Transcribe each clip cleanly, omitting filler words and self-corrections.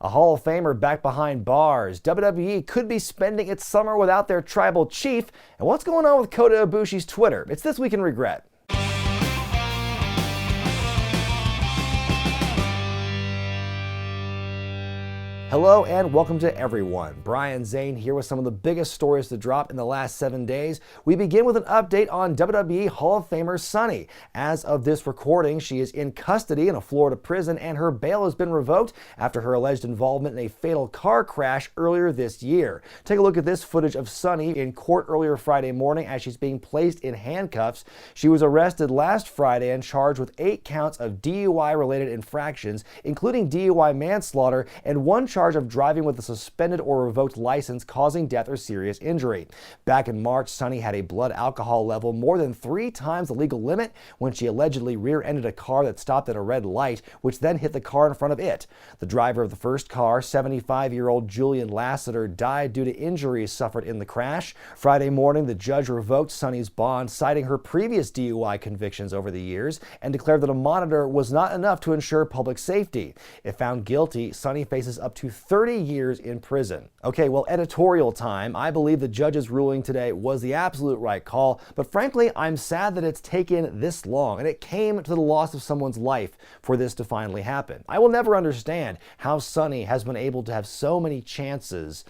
A Hall of Famer back behind bars. WWE could be spending its summer without their tribal chief. And what's going on with Kota Ibushi's Twitter? It's This Week in Regret. Hello and welcome to everyone. Brian Zane here with some of the biggest stories to drop in the last 7 days. We begin with an update on WWE Hall of Famer Sunny. As of this recording, she is in custody in a Florida prison and her bail has been revoked after her alleged involvement in a fatal car crash earlier this year. Take a look at this footage of Sunny in court earlier Friday morning as she's being placed in handcuffs. She was arrested last Friday and charged with 8 counts of DUI-related infractions, including DUI manslaughter and 1 charge of driving with a suspended or revoked license causing death or serious injury. Back in March, Sunny had a blood alcohol level more than 3 times the legal limit when she allegedly rear-ended a car that stopped at a red light, which then hit the car in front of it. The driver of the first car, 75-year-old Julian Lassiter, died due to injuries suffered in the crash. Friday morning, the judge revoked Sunny's bond, citing her previous DUI convictions over the years, and declared that a monitor was not enough to ensure public safety. If found guilty, Sunny faces up to 30 years in prison. Okay, well, editorial time. I believe the judge's ruling today was the absolute right call, but frankly, I'm sad that it's taken this long, and it came to the loss of someone's life for this to finally happen. I will never understand how Sunny has been able to have so many chances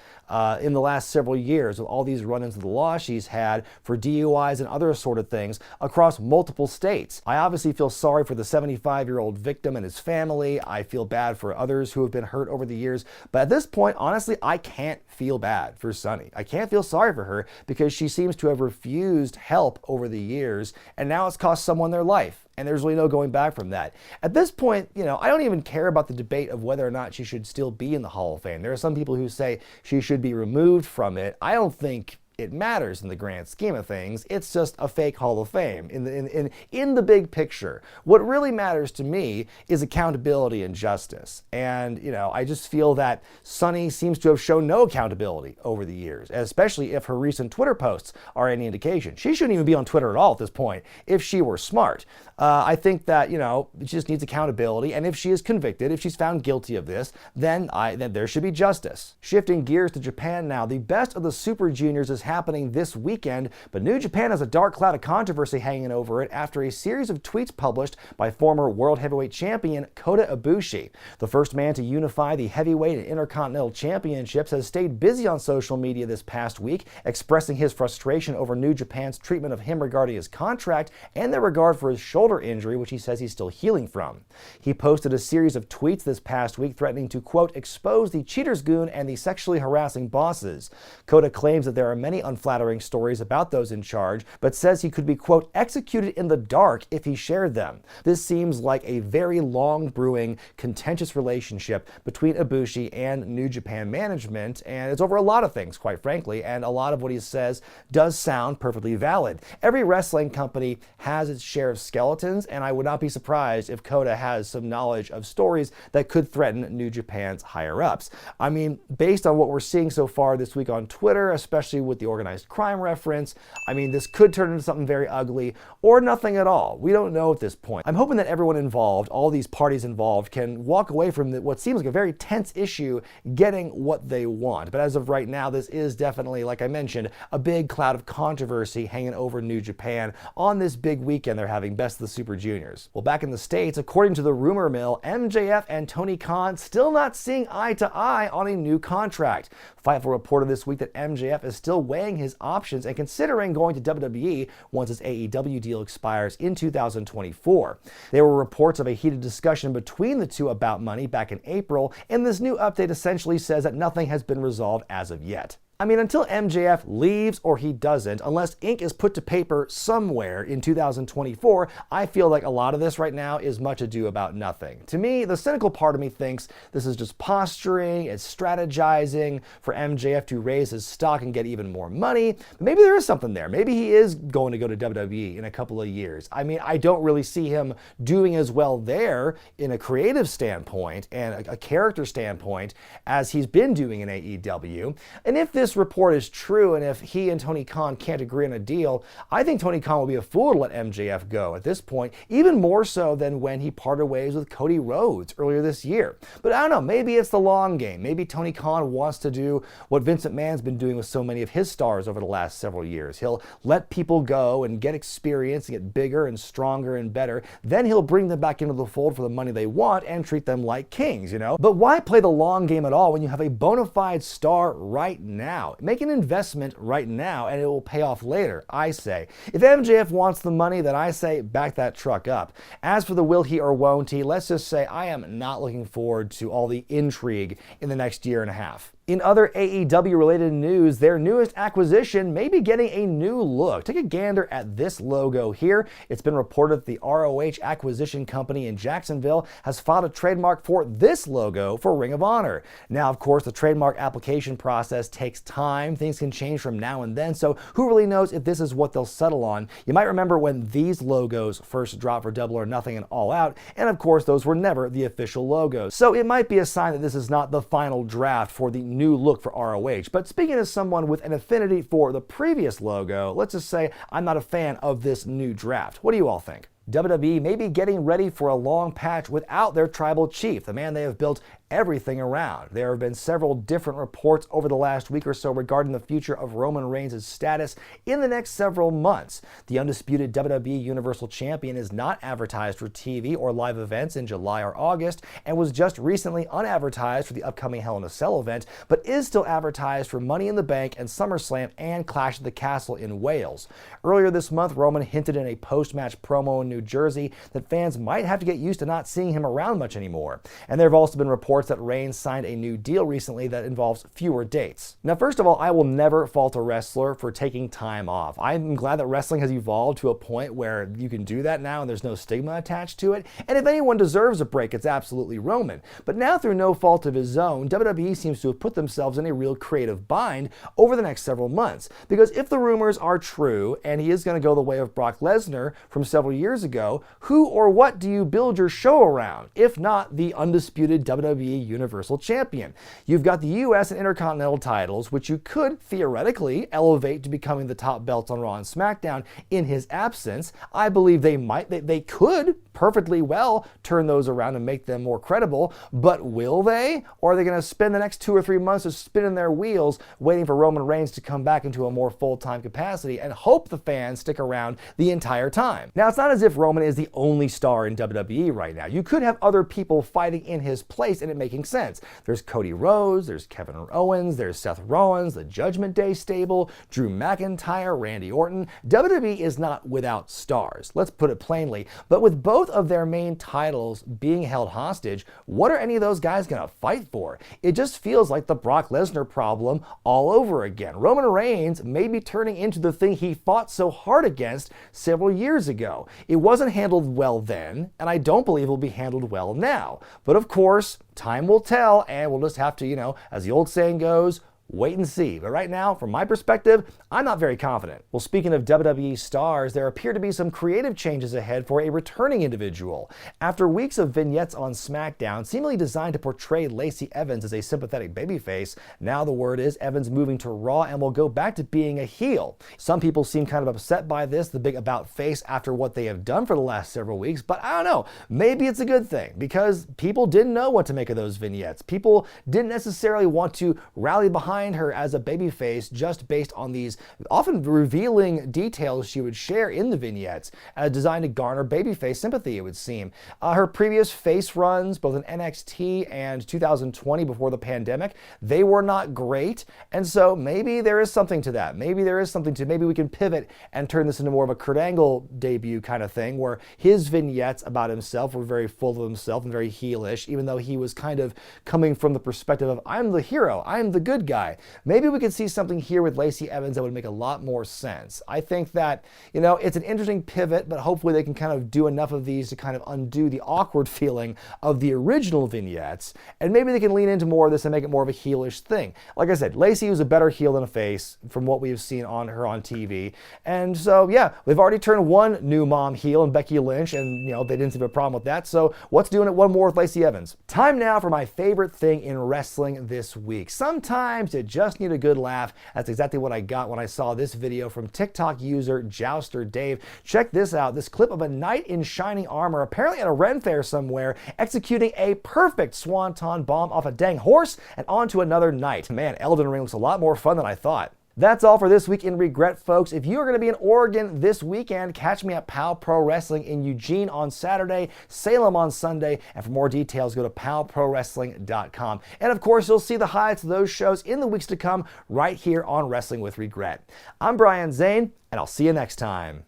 in the last several years with all these run-ins of the law she's had for DUIs and other sort of things across multiple states. I obviously feel sorry for the 75-year-old victim and his family. I feel bad for others who have been hurt over the years. But at this point, honestly, I can't feel bad for Sunny. I can't feel sorry for her because she seems to have refused help over the years, and now it's cost someone their life. And there's really no going back from that. At this point, I don't even care about the debate of whether or not she should still be in the Hall of Fame. There are some people who say she should be removed from it. I don't think it matters in the grand scheme of things. It's just a fake Hall of Fame in the big picture. What really matters to me is accountability and justice. And, I just feel that Sunny seems to have shown no accountability over the years, especially if her recent Twitter posts are any indication. She shouldn't even be on Twitter at all at this point if she were smart. I think that, she just needs accountability. And if she is convicted, if she's found guilty of this, then there should be justice. Shifting gears to Japan now, the Best of the Super Juniors is happening this weekend, but New Japan has a dark cloud of controversy hanging over it after a series of tweets published by former World Heavyweight Champion Kota Ibushi. The first man to unify the heavyweight and intercontinental championships has stayed busy on social media this past week, expressing his frustration over New Japan's treatment of him regarding his contract and their regard for his shoulder injury, which he says he's still healing from. He posted a series of tweets this past week threatening to, quote, expose the cheaters goon and the sexually harassing bosses. Kota claims that there are many unflattering stories about those in charge, but says he could be, quote, executed in the dark if he shared them. This seems like a very long brewing, contentious relationship between Ibushi and New Japan management, and it's over a lot of things, quite frankly, and a lot of what he says does sound perfectly valid. Every wrestling company has its share of skeletons, and I would not be surprised if Kota has some knowledge of stories that could threaten New Japan's higher-ups. I mean, based on what we're seeing so far this week on Twitter, especially with the organized crime reference, this could turn into something very ugly or nothing at all. We don't know at this point. I'm hoping that everyone involved, all these parties involved, can walk away from what seems like a very tense issue getting what they want. But as of right now, this is definitely, like I mentioned, a big cloud of controversy hanging over New Japan on this big weekend they're having Best of the Super Juniors. Well, back in the States, according to the rumor mill, MJF and Tony Khan still not seeing eye to eye on a new contract. Fightful reported this week that MJF is still weighing his options and considering going to WWE once his AEW deal expires in 2024. There were reports of a heated discussion between the two about money back in April, and this new update essentially says that nothing has been resolved as of yet. Until MJF leaves or he doesn't, unless ink is put to paper somewhere in 2024, I feel like a lot of this right now is much ado about nothing. To me, the cynical part of me thinks this is just posturing, it's strategizing for MJF to raise his stock and get even more money. But maybe there is something there. Maybe he is going to go to WWE in a couple of years. I don't really see him doing as well there in a creative standpoint and a character standpoint as he's been doing in AEW. And if this this report is true, and if he and Tony Khan can't agree on a deal, I think Tony Khan will be a fool to let MJF go at this point, even more so than when he parted ways with Cody Rhodes earlier this year. But I don't know, maybe it's the long game. Maybe Tony Khan wants to do what Vince McMahon's been doing with so many of his stars over the last several years. He'll let people go and get experience and get bigger and stronger and better. Then he'll bring them back into the fold for the money they want and treat them like kings, you know? But why play the long game at all when you have a bona fide star right now? Make an investment right now and it will pay off later, I say. If MJF wants the money, then I say back that truck up. As for the will he or won't he, let's just say I am not looking forward to all the intrigue in the next year and a half. In other AEW-related news, their newest acquisition may be getting a new look. Take a gander at this logo here. It's been reported that the ROH Acquisition Company in Jacksonville has filed a trademark for this logo for Ring of Honor. Now, of course, the trademark application process takes time. Things can change from now and then, so who really knows if this is what they'll settle on? You might remember when these logos first dropped for Double or Nothing and All Out, and of course, those were never the official logos. So it might be a sign that this is not the final draft for the new look for ROH. But speaking as someone with an affinity for the previous logo, let's just say I'm not a fan of this new draft. What do you all think? WWE may be getting ready for a long patch without their tribal chief, the man they have built everything around. There have been several different reports over the last week or so regarding the future of Roman Reigns' status in the next several months. The undisputed WWE Universal Champion is not advertised for TV or live events in July or August and was just recently unadvertised for the upcoming Hell in a Cell event, but is still advertised for Money in the Bank and SummerSlam and Clash at the Castle in Wales. Earlier this month, Roman hinted in a post-match promo in New Jersey that fans might have to get used to not seeing him around much anymore. And there have also been reports that Reigns signed a new deal recently that involves fewer dates. Now, first of all, I will never fault a wrestler for taking time off. I'm glad that wrestling has evolved to a point where you can do that now and there's no stigma attached to it. And if anyone deserves a break, it's absolutely Roman. But now, through no fault of his own, WWE seems to have put themselves in a real creative bind over the next several months. Because if the rumors are true, and he is going to go the way of Brock Lesnar from several years ago, who or what do you build your show around, if not the undisputed WWE Universal Champion? You've got the US and Intercontinental titles, which you could theoretically elevate to becoming the top belts on Raw and SmackDown in his absence. I believe they could perfectly well turn those around and make them more credible, but will they? Or are they going to spend the next 2 or 3 months just spinning their wheels waiting for Roman Reigns to come back into a more full-time capacity and hope the fans stick around the entire time? Now, it's not as if Roman is the only star in WWE right now. You could have other people fighting in his place and it making sense. There's Cody Rhodes, there's Kevin Owens, there's Seth Rollins, the Judgment Day stable, Drew McIntyre, Randy Orton. WWE is not without stars, let's put it plainly, but with both of their main titles being held hostage, what are any of those guys going to fight for? It just feels like the Brock Lesnar problem all over again. Roman Reigns may be turning into the thing he fought so hard against several years ago. It wasn't handled well then, and I don't believe it will be handled well now. But of course, time will tell, and we'll just have to, as the old saying goes, wait and see. But right now, from my perspective, I'm not very confident. Well, speaking of WWE stars, there appear to be some creative changes ahead for a returning individual. After weeks of vignettes on SmackDown, seemingly designed to portray Lacey Evans as a sympathetic babyface, now the word is Evans moving to Raw and will go back to being a heel. Some people seem kind of upset by this, the big about face after what they have done for the last several weeks, but I don't know. Maybe it's a good thing, because people didn't know what to make of those vignettes. People didn't necessarily want to rally behind her as a babyface just based on these often revealing details she would share in the vignettes, designed to garner babyface sympathy, it would seem. Her previous face runs, both in NXT and 2020 before the pandemic, they were not great, and so maybe there is something to that. Maybe we can pivot and turn this into more of a Kurt Angle debut kind of thing, where his vignettes about himself were very full of himself and very heelish, even though he was kind of coming from the perspective of, I'm the hero, I'm the good guy. Maybe we could see something here with Lacey Evans that would make a lot more sense. I think that, it's an interesting pivot, but hopefully they can kind of do enough of these to kind of undo the awkward feeling of the original vignettes, and maybe they can lean into more of this and make it more of a heelish thing. Like I said, Lacey was a better heel than a face from what we've seen on her on TV, and so yeah, they've already turned one new mom heel in Becky Lynch, and they didn't seem to have a problem with that, so what's doing it one more with Lacey Evans? Time now for my favorite thing in wrestling this week. Sometimes it. Just need a good laugh. That's exactly what I got when I saw this video from TikTok user Jouster Dave. Check this out. This clip of a knight in shining armor, apparently at a Ren fair somewhere, executing a perfect swanton bomb off a dang horse and onto another knight. Man, Elden Ring looks a lot more fun than I thought. That's all for this week in Regret, folks. If you are going to be in Oregon this weekend, catch me at POW Pro Wrestling in Eugene on Saturday, Salem on Sunday, and for more details, go to powprowrestling.com. And of course, you'll see the highlights of those shows in the weeks to come right here on Wrestling with Regret. I'm Brian Zane, and I'll see you next time.